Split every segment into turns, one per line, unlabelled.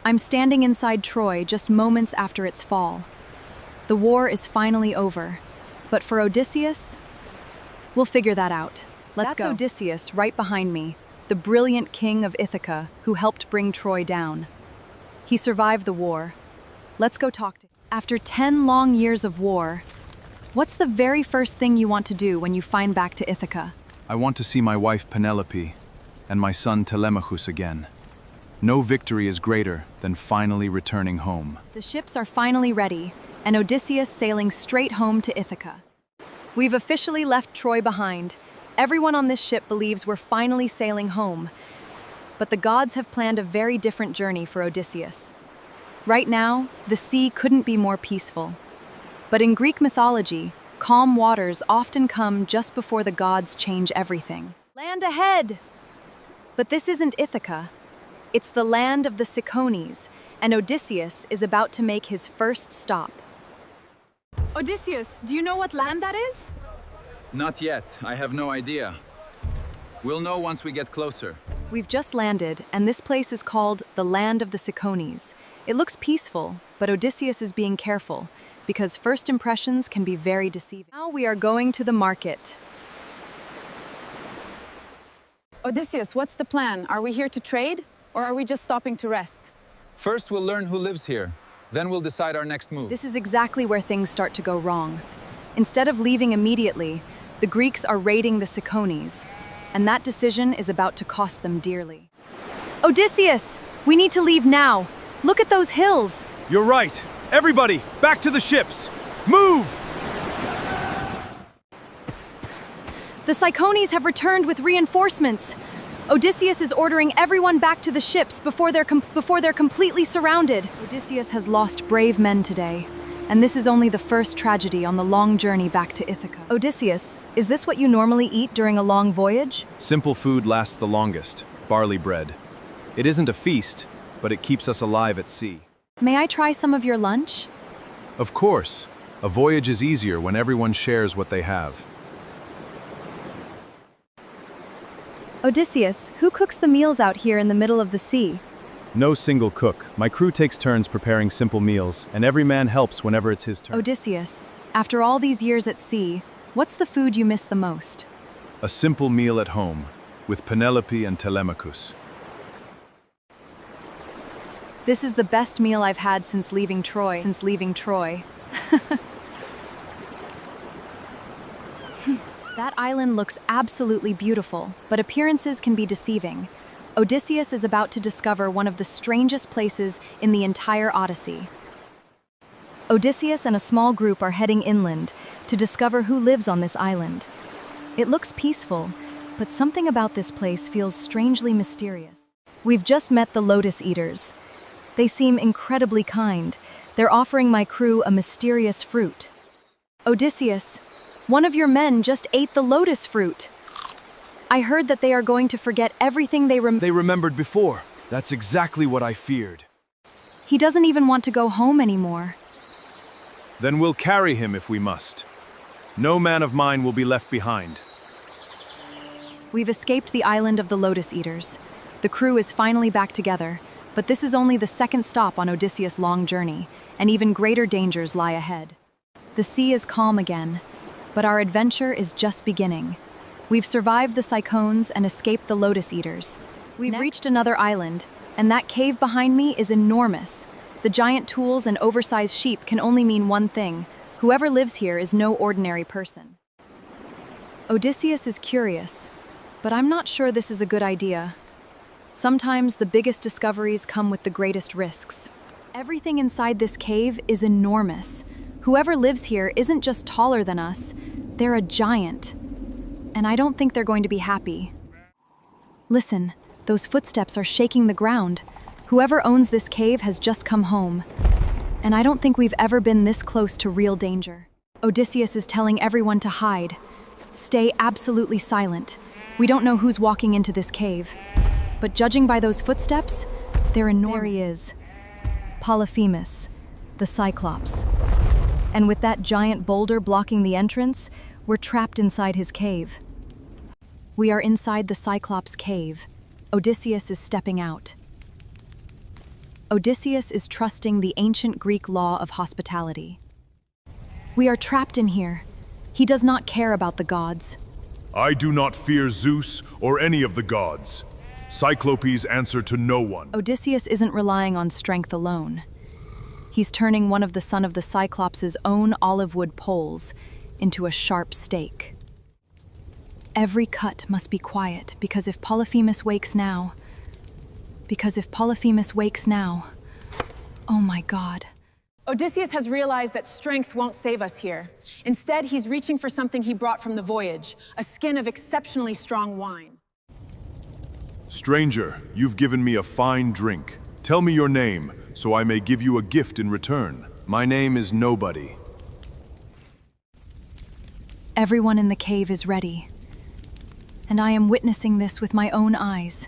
I'm standing inside Troy just moments after its fall. The war is finally over. But for Odysseus, we'll figure that out. Let's go. That's Odysseus right behind me, the brilliant king of Ithaca who helped bring Troy down. He survived the war. Let's go talk to him. After 10 long years of war, what's the very first thing you want to do when you find back to Ithaca?
I want to see my wife Penelope and my son Telemachus again. No victory is greater than finally returning home.
The ships are finally ready, and Odysseus sailing straight home to Ithaca. We've officially left Troy behind. Everyone on this ship believes we're finally sailing home. But the gods have planned a very different journey for Odysseus. Right now, the sea couldn't be more peaceful. But in Greek mythology, calm waters often come just before the gods change everything. Land ahead! But this isn't Ithaca. It's the land of the Cicones, and Odysseus is about to make his first stop.
Odysseus, do you know what land that is?
Not yet. I have no idea. We'll know once we get closer.
We've just landed, and this place is called the Land of the Cicones. It looks peaceful, but Odysseus is being careful, because first impressions can be very deceiving. Now we are going to the market.
Odysseus, what's the plan? Are we here to trade, or are we just stopping to rest?
First, we'll learn who lives here. Then we'll decide our next move.
This is exactly where things start to go wrong. Instead of leaving immediately, the Greeks are raiding the Cicones, and that decision is about to cost them dearly. Odysseus, we need to leave now. Look at those hills.
You're right. Everybody, back to the ships. Move!
The Cicones have returned with reinforcements. Odysseus is ordering everyone back to the ships before they're completely surrounded. Odysseus has lost brave men today, and this is only the first tragedy on the long journey back to Ithaca. Odysseus, is this what you normally eat during a long voyage?
Simple food lasts the longest, barley bread. It isn't a feast, but it keeps us alive at sea.
May I try some of your lunch?
Of course. A voyage is easier when everyone shares what they have.
Odysseus, who cooks the meals out here in the middle of the sea?
No single cook. My crew takes turns preparing simple meals, and every man helps whenever it's his turn.
Odysseus, after all these years at sea, what's the food you miss the most?
A simple meal at home, with Penelope and Telemachus.
This is the best meal I've had since leaving Troy. That island looks absolutely beautiful, but appearances can be deceiving. Odysseus is about to discover one of the strangest places in the entire Odyssey. Odysseus and a small group are heading inland to discover who lives on this island. It looks peaceful, but something about this place feels strangely mysterious. We've just met the Lotus Eaters. They seem incredibly kind. They're offering my crew a mysterious fruit. Odysseus, one of your men just ate the lotus fruit. I heard that they are going to forget everything they
remembered before. That's exactly what I feared.
He doesn't even want to go home anymore.
Then we'll carry him if we must. No man of mine will be left behind.
We've escaped the island of the Lotus Eaters. The crew is finally back together, but this is only the second stop on Odysseus' long journey, and even greater dangers lie ahead. The sea is calm again, but our adventure is just beginning. We've survived the Cicones and escaped the Lotus Eaters. We've reached another island, and that cave behind me is enormous. The giant tools and oversized sheep can only mean one thing. Whoever lives here is no ordinary person. Odysseus is curious, but I'm not sure this is a good idea. Sometimes the biggest discoveries come with the greatest risks. Everything inside this cave is enormous. Whoever lives here isn't just taller than us, they're a giant. And I don't think they're going to be happy. Listen, those footsteps are shaking the ground. Whoever owns this cave has just come home. And I don't think we've ever been this close to real danger. Odysseus is telling everyone to hide. Stay absolutely silent. We don't know who's walking into this cave. But judging by those footsteps, they're enormous. There he is. Polyphemus, the Cyclops. And with that giant boulder blocking the entrance, we're trapped inside his cave. We are inside the Cyclops' cave. Odysseus is stepping out. Odysseus is trusting the ancient Greek law of hospitality. We are trapped in here. He does not care about the gods.
I do not fear Zeus or any of the gods. Cyclops answer to no one.
Odysseus isn't relying on strength alone. He's turning one of the son of the Cyclops' own olive wood poles into a sharp stake. Every cut must be quiet, because if Polyphemus wakes now... Oh my God.
Odysseus has realized that strength won't save us here. Instead, he's reaching for something he brought from the voyage, a skin of exceptionally strong wine.
Stranger, you've given me a fine drink. Tell me your name, so I may give you a gift in return.
My name is Nobody.
Everyone in the cave is ready, and I am witnessing this with my own eyes.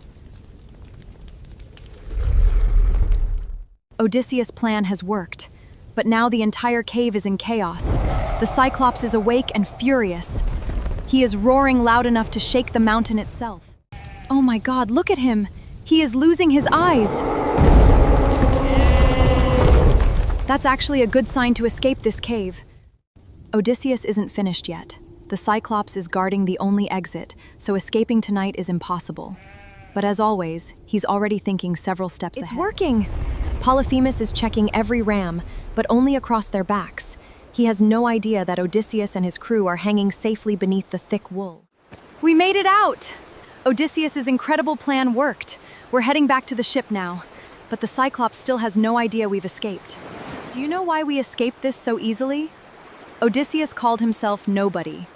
Odysseus' plan has worked, but now the entire cave is in chaos. The Cyclops is awake and furious. He is roaring loud enough to shake the mountain itself. Oh my God, look at him! He is losing his eyes! That's actually a good sign to escape this cave. Odysseus isn't finished yet. The Cyclops is guarding the only exit, so escaping tonight is impossible. But as always, he's already thinking several steps ahead. It's working! Polyphemus is checking every ram, but only across their backs. He has no idea that Odysseus and his crew are hanging safely beneath the thick wool. We made it out! Odysseus' incredible plan worked. We're heading back to the ship now, but the Cyclops still has no idea we've escaped. Do you know why we escaped this so easily? Odysseus called himself Nobody.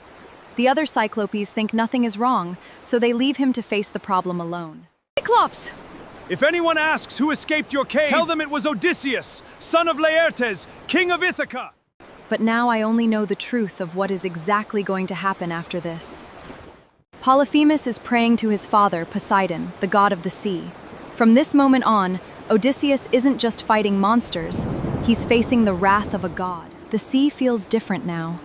The other Cyclopes think nothing is wrong, so they leave him to face the problem alone. Cyclops!
If anyone asks who escaped your cave, tell them it was Odysseus, son of Laertes, king of Ithaca.
But now I only know the truth of what is exactly going to happen after this. Polyphemus is praying to his father, Poseidon, the god of the sea. From this moment on, Odysseus isn't just fighting monsters, he's facing the wrath of a god. The sea feels different now.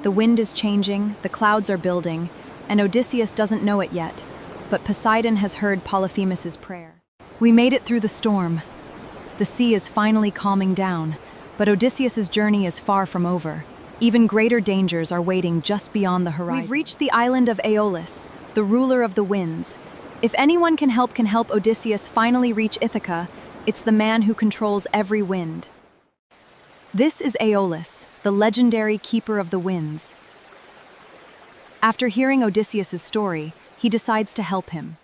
The wind is changing, the clouds are building, and Odysseus doesn't know it yet, but Poseidon has heard Polyphemus's prayer. We made it through the storm. The sea is finally calming down, but Odysseus' journey is far from over. Even greater dangers are waiting just beyond the horizon. We've reached the island of Aeolus, the ruler of the winds. If anyone can help Odysseus finally reach Ithaca, it's the man who controls every wind. This is Aeolus, the legendary keeper of the winds. After hearing Odysseus' story, he decides to help him.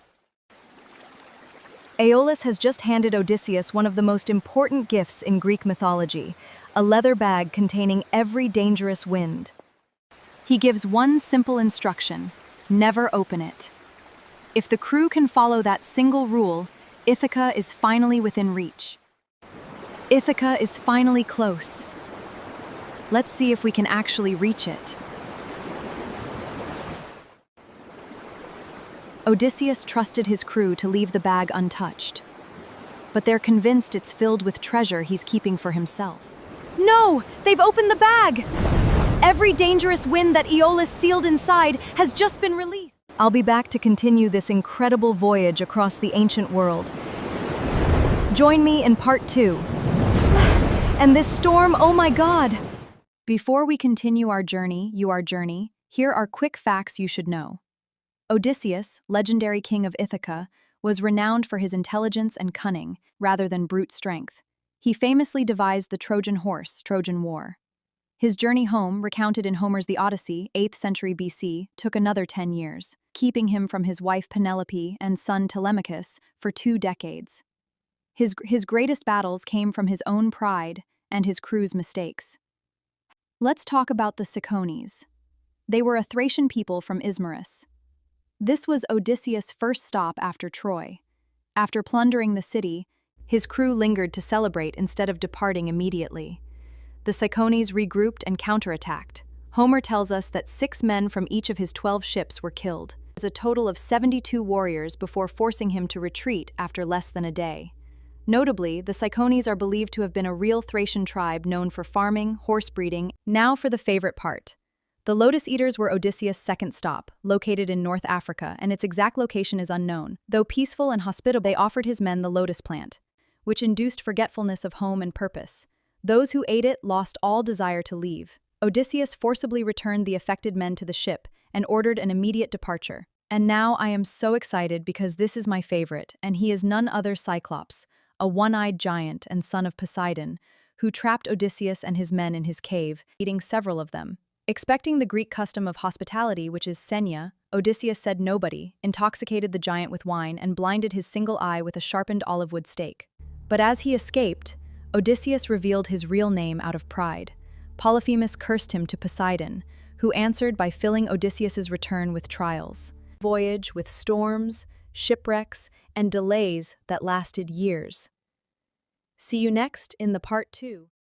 Aeolus has just handed Odysseus one of the most important gifts in Greek mythology, a leather bag containing every dangerous wind. He gives one simple instruction: never open it. If the crew can follow that single rule, Ithaca is finally within reach. Ithaca is finally close. Let's see if we can actually reach it. Odysseus trusted his crew to leave the bag untouched, but they're convinced it's filled with treasure he's keeping for himself. No! They've opened the bag! Every dangerous wind that Aeolus sealed inside has just been released. I'll be back to continue this incredible voyage across the ancient world. Join me in part 2. And this storm, oh my God! Before we continue our journey, here are quick facts you should know. Odysseus, legendary king of Ithaca, was renowned for his intelligence and cunning, rather than brute strength. He famously devised the Trojan horse, Trojan War. His journey home, recounted in Homer's The Odyssey, 8th century BC, took another 10 years, keeping him from his wife Penelope and son Telemachus for 2 decades. His greatest battles came from his own pride and his crew's mistakes. Let's talk about the Cicones. They were a Thracian people from Ismarus. This was Odysseus' first stop after Troy. After plundering the city, his crew lingered to celebrate instead of departing immediately. The Cicones regrouped and counterattacked. Homer tells us that 6 men from each of his 12 ships were killed. There was a total of 72 warriors before forcing him to retreat after less than a day. Notably, the Cicones are believed to have been a real Thracian tribe known for farming, horse breeding. Now for the favorite part. The Lotus Eaters were Odysseus' second stop, located in North Africa, and its exact location is unknown. Though peaceful and hospitable, they offered his men the lotus plant, which induced forgetfulness of home and purpose. Those who ate it lost all desire to leave. Odysseus forcibly returned the affected men to the ship and ordered an immediate departure. And now I am so excited because this is my favorite, and he is none other Cyclops, a one-eyed giant and son of Poseidon, who trapped Odysseus and his men in his cave, eating several of them. Expecting the Greek custom of hospitality, which is xenia, Odysseus said nobody, intoxicated the giant with wine, and blinded his single eye with a sharpened olive wood stake. But as he escaped, Odysseus revealed his real name out of pride. Polyphemus cursed him to Poseidon, who answered by filling Odysseus's return with trials. Voyage with storms, shipwrecks, and delays that lasted years. See you next in the part 2.